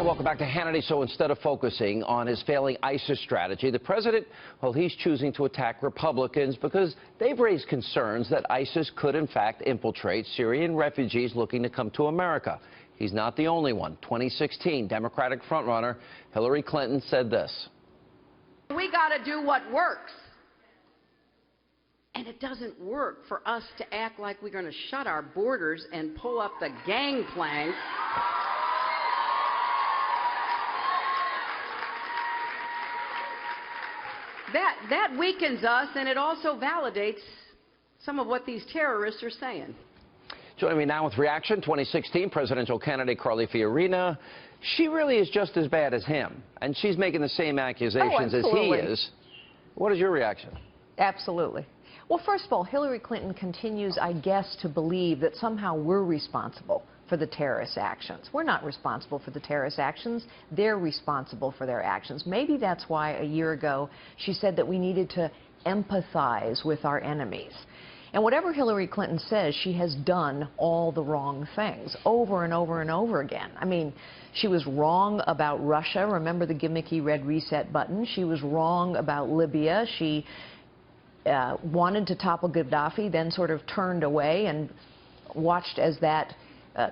Welcome back to Hannity. So instead of focusing on his failing ISIS strategy, the president, well, he's choosing to attack Republicans because they've raised concerns that ISIS could, in fact, infiltrate Syrian refugees looking to come to America. He's not the only one. 2016 Democratic frontrunner Hillary Clinton said this. We got to do what works. And it doesn't work for us to act like we're going to shut our borders and pull up the gangplank. That weakens us, and it also validates some of what these terrorists are saying. Joining me now with reaction, 2016 presidential candidate Carly Fiorina. She really is just as bad as him, and she's making the same accusations as he is. What is your reaction? Absolutely. Well, first of all, Hillary Clinton continues, I guess, to believe that somehow we're responsible for the terrorist actions. We're not responsible for the terrorist actions. They're responsible for their actions. Maybe that's why a year ago she said that we needed to empathize with our enemies. And whatever Hillary Clinton says, she has done all the wrong things over and over and over again. I mean, she was wrong about Russia. Remember the gimmicky red reset button? She was wrong about Libya. She wanted to topple Gaddafi, then sort of turned away and watched as that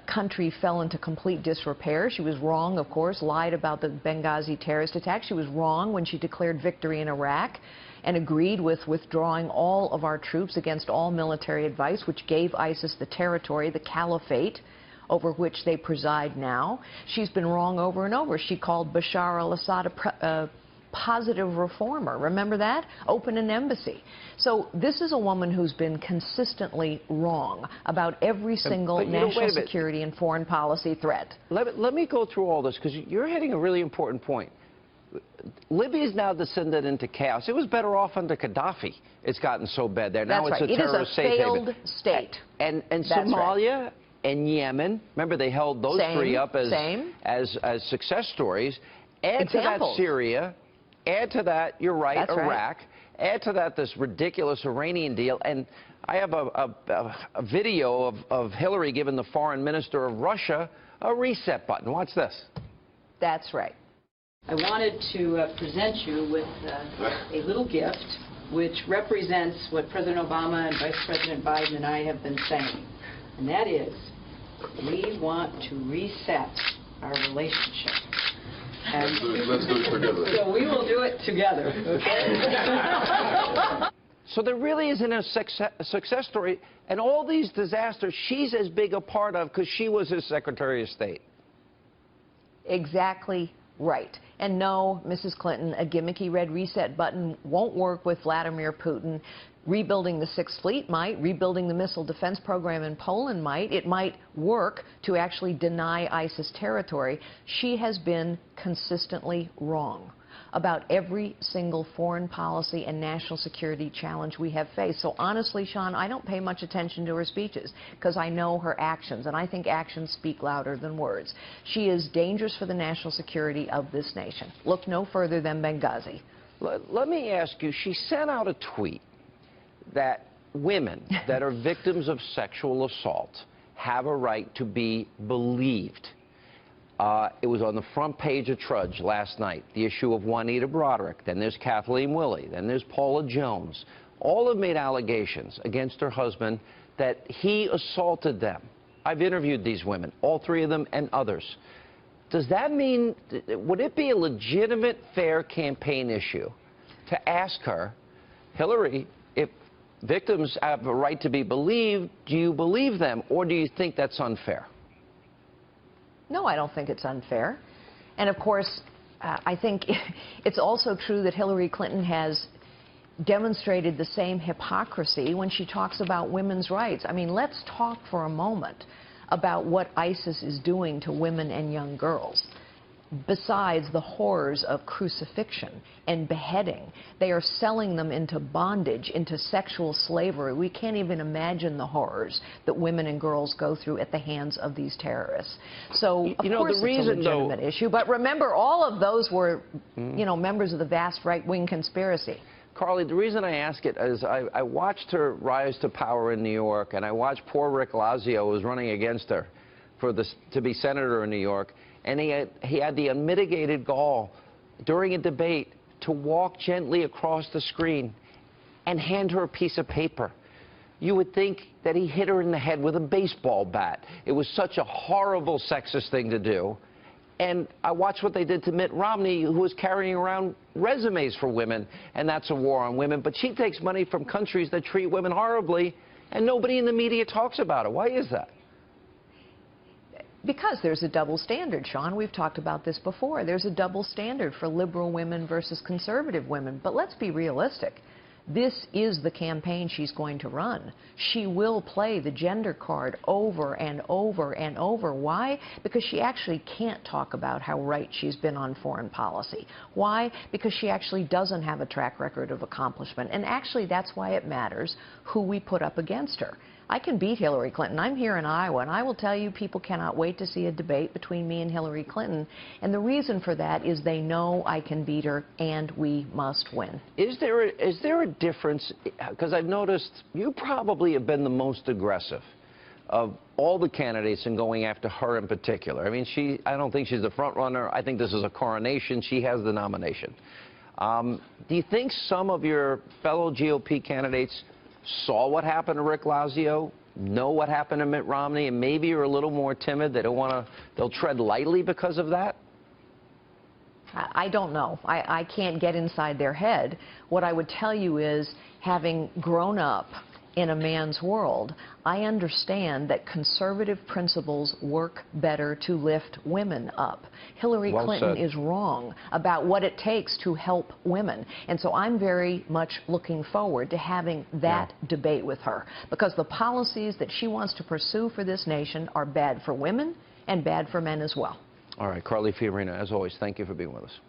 country fell into complete disrepair. She was wrong, of course, lied about the Benghazi terrorist attack. She was wrong when she declared victory in Iraq and agreed with withdrawing all of our troops against all military advice, which gave ISIS the territory, the caliphate, over which they preside now. She's been wrong over and over. She called Bashar al-Assad a positive reformer. Remember that? Open an embassy. So this is a woman who's been consistently wrong about every single national security and foreign policy threat. Let me go through all this, because you're hitting a really important point. Libya is now descended into chaos. It was better off under Gaddafi. It's gotten so bad there. Now That's it's right. a terrorist safe haven. It is a failed state. And Somalia and Yemen, remember they held those three up as success stories. Add to that Syria. Add to that, you're right, That's Iraq. Add to that this ridiculous Iranian deal. And I have a video of Hillary giving the foreign minister of Russia a reset button. Watch this. That's right. I wanted to present you with a little gift which represents what President Obama and Vice President Biden and I have been saying. And that is, we want to reset our relationship. And let's do it together. So we will do it together, okay? So there really isn't a success story, and all these disasters she's as big a part of because she was his Secretary of State. Exactly right. And no, Mrs. Clinton, a gimmicky red reset button won't work with Vladimir Putin. Rebuilding the Sixth Fleet might. Rebuilding the missile defense program in Poland might. It might work to actually deny ISIS territory. She has been consistently wrong about every single foreign policy and national security challenge we have faced. So honestly, Sean, I don't pay much attention to her speeches because I know her actions, and I think actions speak louder than words. She is dangerous for the national security of this nation. Look no further than Benghazi. Let me ask you, she sent out a tweet that women that are victims of sexual assault have a right to be believed. It was on the front page of Trudge last night, the issue of Juanita Broderick. Then there's Kathleen Willey. Then there's Paula Jones. All have made allegations against her husband that he assaulted them. I've interviewed these women, all three of them and others. Does that mean, would it be a legitimate, fair campaign issue to ask her, Hillary, if victims have a right to be believed, do you believe them, or do you think that's unfair? No, I don't think it's unfair. And of course, I think it's also true that Hillary Clinton has demonstrated the same hypocrisy when she talks about women's rights. I mean, let's talk for a moment about what ISIS is doing to women and young girls. Besides the horrors of crucifixion and beheading, they are selling them into bondage, into sexual slavery. We can't even imagine the horrors that women and girls go through at the hands of these terrorists. So, of course, it's a legitimate issue. But remember, all of those were, you know, members of the vast right-wing conspiracy. Carly, the reason I ask it is I watched her rise to power in New York, and I watched poor Rick Lazio, who was running against her, to be senator in New York, and he had the unmitigated gall during a debate to walk gently across the screen and hand her a piece of paper. You would think that he hit her in the head with a baseball bat. It was such a horrible sexist thing to do. And I watched what they did to Mitt Romney, who was carrying around resumes for women, and that's a war on women. But she takes money from countries that treat women horribly, and nobody in the media talks about it. Why is that? Because there's a double standard, Sean. We've talked about this before. There's a double standard for liberal women versus conservative women. But let's be realistic. This is the campaign she's going to run. She will play the gender card over and over and over. Why? Because she actually can't talk about how right she's been on foreign policy. Why? Because she actually doesn't have a track record of accomplishment. And actually, that's why it matters who we put up against her. I can beat Hillary Clinton. I'm here in Iowa, and I will tell you people cannot wait to see a debate between me and Hillary Clinton. And the reason for that is they know I can beat her, and we must win. Is there a difference? Because I've noticed you probably have been the most aggressive of all the candidates in going after her in particular. I mean, I don't think she's the front runner. I think this is a coronation. She has the nomination. Do you think some of your fellow GOP candidates saw what happened to Rick Lazio, know what happened to Mitt Romney, and maybe you're a little more timid? They'll tread lightly because of that? I don't know. I can't get inside their head. What I would tell you is, having grown up in a man's world, I understand that conservative principles work better to lift women up. Hillary Clinton is wrong about what it takes to help women. And so I'm very much looking forward to having that debate with her, because the policies that she wants to pursue for this nation are bad for women and bad for men as well. All right, Carly Fiorina, as always, thank you for being with us.